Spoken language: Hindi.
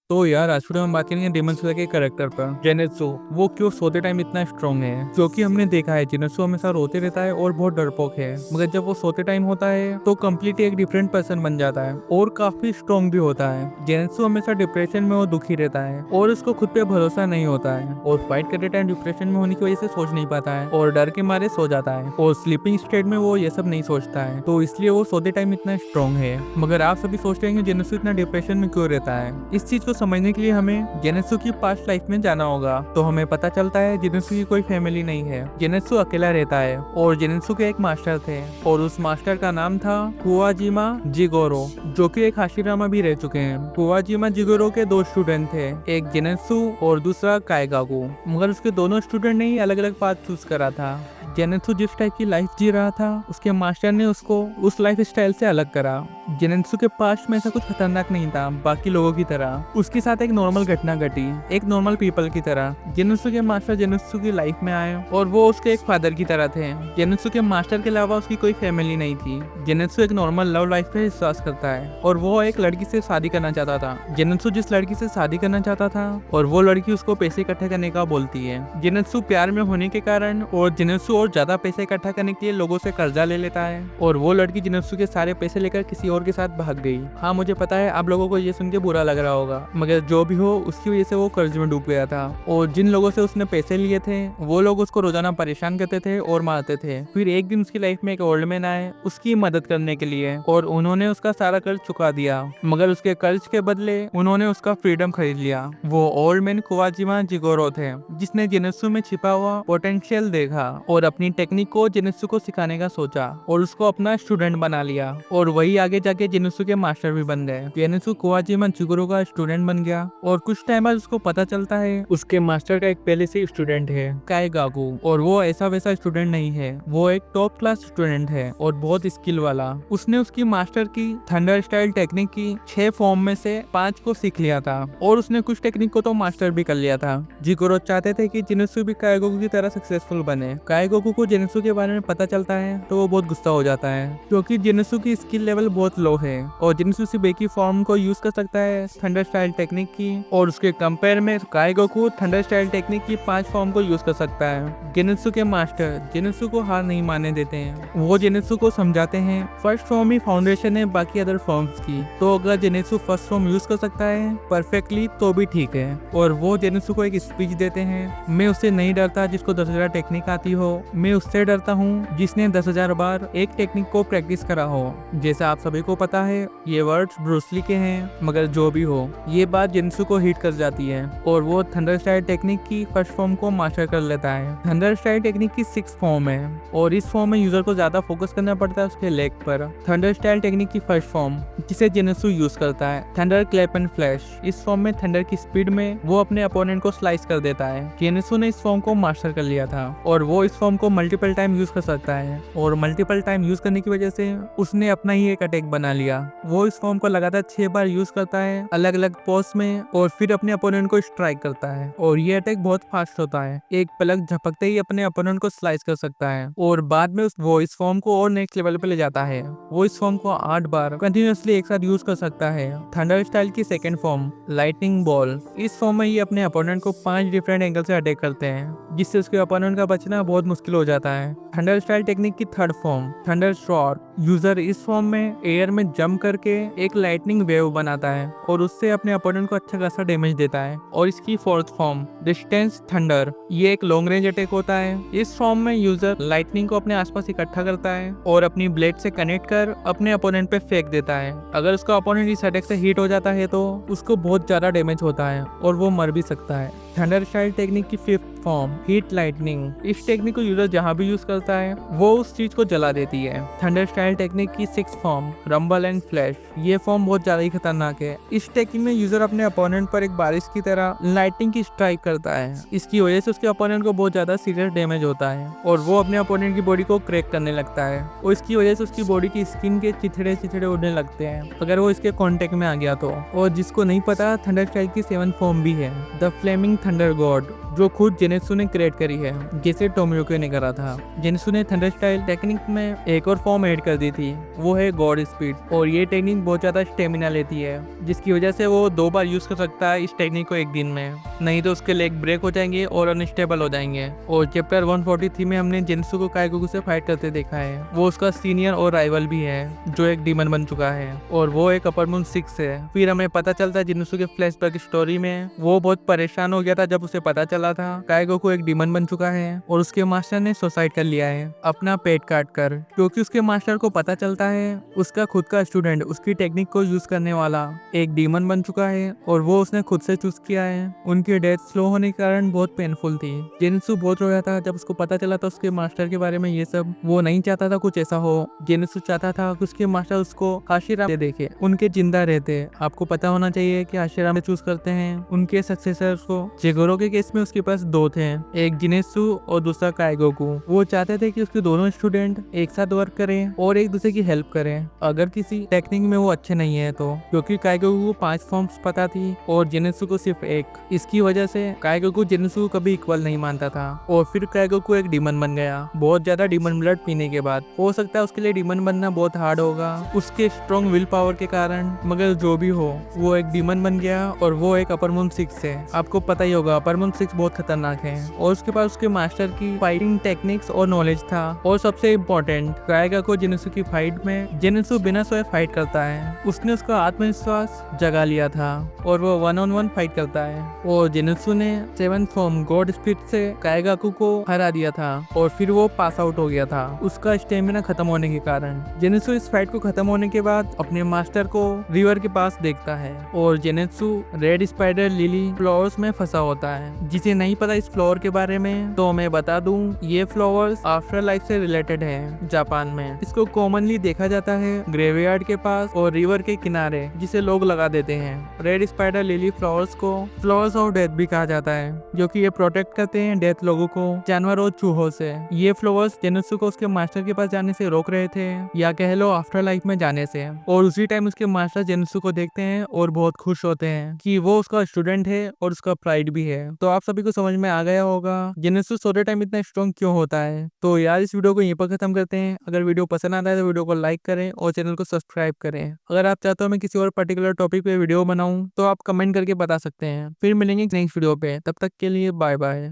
तो यार आज वीडियो में बात करेंगे डेमन स्लेयर के कैरेक्टर पर जेनेत्सु। वो क्यों सोते टाइम इतना स्ट्रॉन्ग है, क्योंकि हमने देखा है जेनेत्सु हमेशा रोते रहता है और बहुत डरपोक है, मगर जब वो सोते टाइम होता है तो कम्प्लीटली एक डिफरेंट पर्सन बन जाता है और काफी स्ट्रॉन्ग भी होता है। जेनेत्सु हमेशा डिप्रेशन में वो दुखी रहता है और उसको खुद पे भरोसा नहीं होता है और फाइट करते टाइम डिप्रेशन में होने की वजह से सोच नहीं पाता है और डर के मारे सो जाता है और स्लीपिंग स्टेट में वो ये सब नहीं सोचता है, तो इसलिए वो सोते टाइम इतना स्ट्रॉन्ग है। मगर आप सभी सोचते हैं कि जेनेत्सु इतना डिप्रेशन में क्यों रहता है। इस चीज को समझने के लिए हमें जेनेत्सु की पास्ट लाइफ में जाना होगा। तो हमें पता चलता है जेनेत्सु की कोई फैमिली नहीं है, जेनेत्सु अकेला रहता है और जेनेत्सु के एक मास्टर थे और उस मास्टर का नाम था कुवाजिमा जिगोरो, जो कि एक हाशिरामा भी रह चुके हैं। कुवाजिमा जिगोरो के दो स्टूडेंट थे, एक जेनेत्सु और दूसरा काइगाकू, मगर उसके दोनों स्टूडेंट ने ही अलग अलग पाथ चूज करा था। जेनेत्सु जिस टाइप की लाइफ जी रहा था उसके मास्टर ने उसको उस लाइफ स्टाइल से अलग करा। जेनेत्सु के पास्ट में ऐसा कुछ खतरनाक नहीं था बाकी लोगों की तरह, उसके साथ एक नॉर्मल घटना घटी एक नॉर्मल पीपल की तरह। जेनेत्सु के मास्टर जेनेत्सु की लाइफ में आए और वो उसके एक फादर की तरह थे। जेनेत्सु के मास्टर के अलावा उसकी कोई फैमिली नहीं थी। जेनेत्सु एक नॉर्मल लव लाइफ पे विश्वास करता है और वो एक लड़की से शादी करना चाहता था। जेनेत्सु जिस लड़की से शादी करना चाहता था और वो लड़की उसको पैसे इकट्ठे करने का बोलती है। जेनेत्सु प्यार में होने के कारण और जेनेत्सु और ज्यादा पैसे इकट्ठा करने के लिए लोगों से कर्जा ले लेता है और वो लड़की जेनेत्सु के सारे पैसे लेकर किसी और के साथ भाग गई। हाँ, मुझे पता है आप लोगों को ये सुन के बुरा लग रहा होगा, मगर जो भी हो उसकी वजह से वो कर्ज में डूब गया था और जिन लोगों से उसने पैसे लिए थे वो लोग उसको रोजाना परेशान करते थे और मारते थे। फिर एक दिन उसकी लाइफ में एक ओल्ड मैन आए उसकी मदद करने के लिए और उन्होंने उसका सारा कर्ज चुका दिया, मगर उसके कर्ज के बदले उन्होंने उसका फ्रीडम खरीद लिया। वो ओल्ड मैन कुवाजिमा जिगोरो थे, जिसने जेनेत्सु में छिपा हुआ पोटेंशियल देखा और अपनी टेक्निक को जेनेत्सु को सिखाने का सोचा और उसको अपना स्टूडेंट बना लिया और वही आगे जाके जेनेत्सु के मास्टर भी बन गए। जेनेत्सु कुवाजिमा जिगोरो का स्टूडेंट बन गया और कुछ टाइम बाद उसको पता चलता है उसके मास्टर का एक पहले से स्टूडेंट है काइगाकू, और वो ऐसा वैसा स्टूडेंट नहीं है, वो एक टॉप क्लास स्टूडेंट है और बहुत स्किल वाला। उसने उसकी मास्टर की थंडर स्टाइल टेक्निक की 6 फॉर्म में से 5 को सीख लिया था और उसने कुछ टेक्निक को तो मास्टर भी कर लिया था। जिगोरो चाहते थे कि जेनेत्सु भी काइगाकू की तरह सक्सेसफुल बने। काइगाकू को जेनेत्सु के बारे में पता चलता है तो वो बहुत गुस्सा हो जाता है क्योंकि जेनेत्सु की स्किल लेवल बहुत लो है और जेनेत्सु सिर्फ एक ही फॉर्म को यूज कर सकता है थंडर स्टाइल टेक्निक की, और उसके कंपेयर में काइगाकू थंडर स्टाइल टेक्निक की 5 फॉर्म को यूज कर सकता है। जेनेत्सु के मास्टर जेनेत्सु को हार नहीं मानने देते हैं। वो जेनेत्सु को समझाते हैं फर्स्ट फॉर्म ही फाउंडेशन है बाकी अदर फॉर्म्स की, तो अगर जेनेत्सु फर्स्ट फॉर्म यूज कर सकता है परफेक्टली तो भी ठीक है। और वो जेनेत्सु को एक स्पीच देते हैं, मैं उससे नहीं डरता जिसको 10,000 टेक्निक आती हो, मैं उससे डरता हूँ जिसने 10,000 बार एक टेक्निक को प्रैक्टिस करा हो। जैसा आप सभी को पता है ये वर्ड्स ब्रूस ली के हैं, मगर जो भी हो ये बात जेनेत्सु को हिट कर जाती है और वो थंडर स्टाइल टेक्निक की फर्स्ट फॉर्म को मास्टर कर लेता है। थंडर स्टाइल टेक्निक की 6 फॉर्म है और इस फॉर्म में यूजर को ज्यादा फोकस करना पड़ता है उसके लेग पर। थंडर स्टाइल टेक्निक की फर्स्ट फॉर्म जिसे जेनेत्सु यूज करता है थंडर क्लैप एंड फ्लैश। इस फॉर्म में थंडर की स्पीड में वो अपने अपोनेंट को स्लाइस कर देता है। जेनेत्सु ने इस फॉर्म को मास्टर कर लिया था और वो इस फॉर्म को मल्टीपल टाइम यूज कर सकता है और मल्टीपल टाइम यूज करने की वजह से उसने अपना ही एक अटैक बना लिया। वो इस फॉर्म को लगातार 6 बार यूज करता है अलग अलग पोज में और फिर अपने अपोनेंट को स्ट्राइक करता है और ये अटैक बहुत फास्ट होता है, एक पलक झपकते ही अपने अपोनेंट को स्लाइस कर सकता है और बाद में वो इस फॉर्म को और नेक्स्ट लेवल पे ले जाता है। वो इस फॉर्म को 8 बार कंटिन्यूअसली एक साथ यूज कर सकता है। थंडर स्टाइल की सेकंड फॉर्म लाइटनिंग बॉल, इस फॉर्म में ये अपने अपोनेंट को 5 डिफरेंट एंगल से अटैक करते हैं जिससे उसके अपोनेंट का बचना बहुत मुश्किल हो जाता है। थंडर स्टाइल टेक्निक की third form thunder shot, user इस फॉर्म में एयर में जंप करके एक लाइटनिंग वेव बनाता है और उससे अपने अपोनेंट को अच्छा खासा डैमेज देता है। और इसकी फोर्थ फॉर्म डिस्टेंस थंडर, ये एक लॉन्ग रेंज अटैक होता है। इस फॉर्म में यूजर लाइटनिंग को अपने आसपास इकट्ठा करता है और अपनी ब्लेड से कनेक्ट कर अपने अपोनेंट पे फेंक देता है। अगर उसका अपोनेंट इस अटैक से हिट हो जाता है तो उसको बहुत ज्यादा डैमेज होता है और वो मर भी सकता है। थंडर स्टाइल टेक्निक की फिफ्थ फॉर्म हीट लाइटनिंग, इस टेक्निक को यूजर जहां भी यूज करता है वो उस चीज को जला देती है। थंडर स्टाइल टेक्निक की 6th form rumble and flash, ये फॉर्म बहुत ज्यादा ही खतरनाक है। इस टेक्निक में यूजर अपने अपोनेंट पर एक बारिश की तरह लाइटनिंग की स्ट्राइक करता है। इसकी वजह से उसके अपोनेंट को बहुत ज्यादा सीरियस डैमेज होता है और वो अपने अपोनेंट की बॉडी को क्रैक करने लगता है और इसकी वजह से उसकी बॉडी की स्किन के चिथड़े चिथड़े उड़ने लगते हैं अगर वो इसके कांटेक्ट में आ गया तो। और जिसको नहीं पता थंडर स्टाइल की 7th फॉर्म भी है द फ्लेमिंग थंडर गॉड, जो खुद जेनेत्सु ने क्रिएट करी है, जैसे टोमियोको ने करा था। जेनेत्सु ने थंडर स्टाइल टेक्निक में एक और फॉर्म ऐड कर दी थी, वो है गॉड स्पीड। और ये टेक्निक बहुत ज्यादा स्टेमिना लेती है, जिसकी वजह से वो 2 बार यूज कर सकता है इस टेक्निक को एक दिन में, नहीं तो उसके लेग ब्रेक हो जाएंगे और अनस्टेबल हो जाएंगे। और चैप्टर 143 में हमने जेनेत्सु को काइगोकू से फाइट करते देखा है। वो उसका सीनियर और राइवल भी है, जो एक डीमन बन चुका है, और वो एक अपर मून 6 है। फिर हमें पता चलता है जेनेत्सु के फ्लैशबैक स्टोरी में वो बहुत परेशान हो गया था जब उसे पता चला था काइगोकू एक डीमन बन चुका है और उसके मास्टर ने सुसाइड कर लिया है अपना पेट काट कर। क्योंकि उसके मास्टर को पता चलता है उसका खुद का स्टूडेंट उसकी टेक्निक को यूज करने वाला एक डीमन बन चुका है और वो उसने खुद से चूज किया है। उनकी डेथ स्लो होने के कारण बहुत पेनफुल थी। जेनेत्सु बहुत रोया था जब उसको पता चला था उसके मास्टर के बारे में ये सब। वो नहीं चाहता था कुछ ऐसा हो। जेनेत्सु चाहता था कि उसके मास्टर उसको हाशिरा में देखे, उनके जिंदा रहते। आपको पता होना चाहिए कि हाशिरा में चूज करते हैं उनके सक्सेसर्स को। जिगोरो के केस में उसके पास 2 थे, एक जेनेत्सु और दूसरा काइगोकू। वो चाहते थे कि उसके दोनों स्टूडेंट एक साथ वर्क करें और एक दूसरे की हेल्प करें अगर किसी टेक्निक में वो अच्छे नहीं है तो। क्योंकि काइगोकू को 5 फॉर्म्स पता थी और जेनेत्सु को सिर्फ एक। इसकी वजह से काइगोकू जेनेत्सु को कभी इक्वल नहीं मानता था और फिर काइगोकू एक डीमन बन गया बहुत ज्यादा डीमन ब्लड पीने के बाद। हो सकता है उसके लिए डीमन बनना बहुत हार्ड होगा उसके स्ट्रॉन्ग विल पावर के कारण, मगर जो भी हो वो एक डीमन बन गया और वो एक अपर मून 6 है। आपको पता ही होगा अपर मून 6 बहुत खतरनाक है और उसके पास उसके मास्टर की फाइटिंग टेक्निक्स और नॉलेज था। और सबसे इम्पोर्टेंट, काइगोकू जेनेत्सु की फाइट में जेनेत्सु बिना सोए फाइट करता है। उसने उसका आत्मविश्वास जगा लिया था और वो 1-on-1 फाइट करता है। और जेनेत्सु ने 7th फॉर्म गॉड स्पीड से काइगोकू को हरा दिया था और फिर वो पास आउट हो गया था उसका स्टेमिना खत्म होने के कारण। जेनेत्सु इस फाइट को खत्म होने के बाद अपने मास्टर को रिवर के पास देखता है और जेनेत्सु रेड स्पाइडर लिली फ्लावर्स में फंसा होता है। जिसे नहीं पता इस फ्लावर के बारे में तो मैं बता दूं, ये फ्लावर्स आफ्टर लाइफ से रिलेटेड है। जापान में इसको कॉमनली देखा जाता है ग्रेवयार्ड के पास और रिवर के किनारे, जिसे लोग लगा देते हैं। रेड स्पाइडर लिली फ्लावर्स को फ्लावर्स ऑफ डेथ भी कहा जाता है, जो कि ये प्रोटेक्ट करते हैं डेथ लोगों को जानवर और चूहों से। ये फ्लावर्स जेनेत्सु को उसके मास्टर के पास जाने से रोक रहे थे, या कह लो आफ्टर लाइफ में जाने से। और उसी टाइम उसके मास्टर जेनेत्सु को देखते हैं और बहुत खुश होते हैं कि वो उसका स्टूडेंट है और उसका प्राइड भी है। तो आप सभी को समझ में आ गया होगा जेनेत्सु सोते टाइम इतना स्ट्रॉन्ग क्यों होता है। तो यार इस वीडियो को यहीं पर खत्म करते हैं। अगर वीडियो पसंद आता है तो वीडियो को लाइक करें और चैनल को सब्सक्राइब करें। अगर आप चाहते हो मैं किसी और पर्टिकुलर टॉपिक पे वीडियो बनाऊं तो आप कमेंट करके बता सकते हैं। फिर मिलेंगे नेक्स्ट वीडियो पे, तब तक के लिए बाय बाय।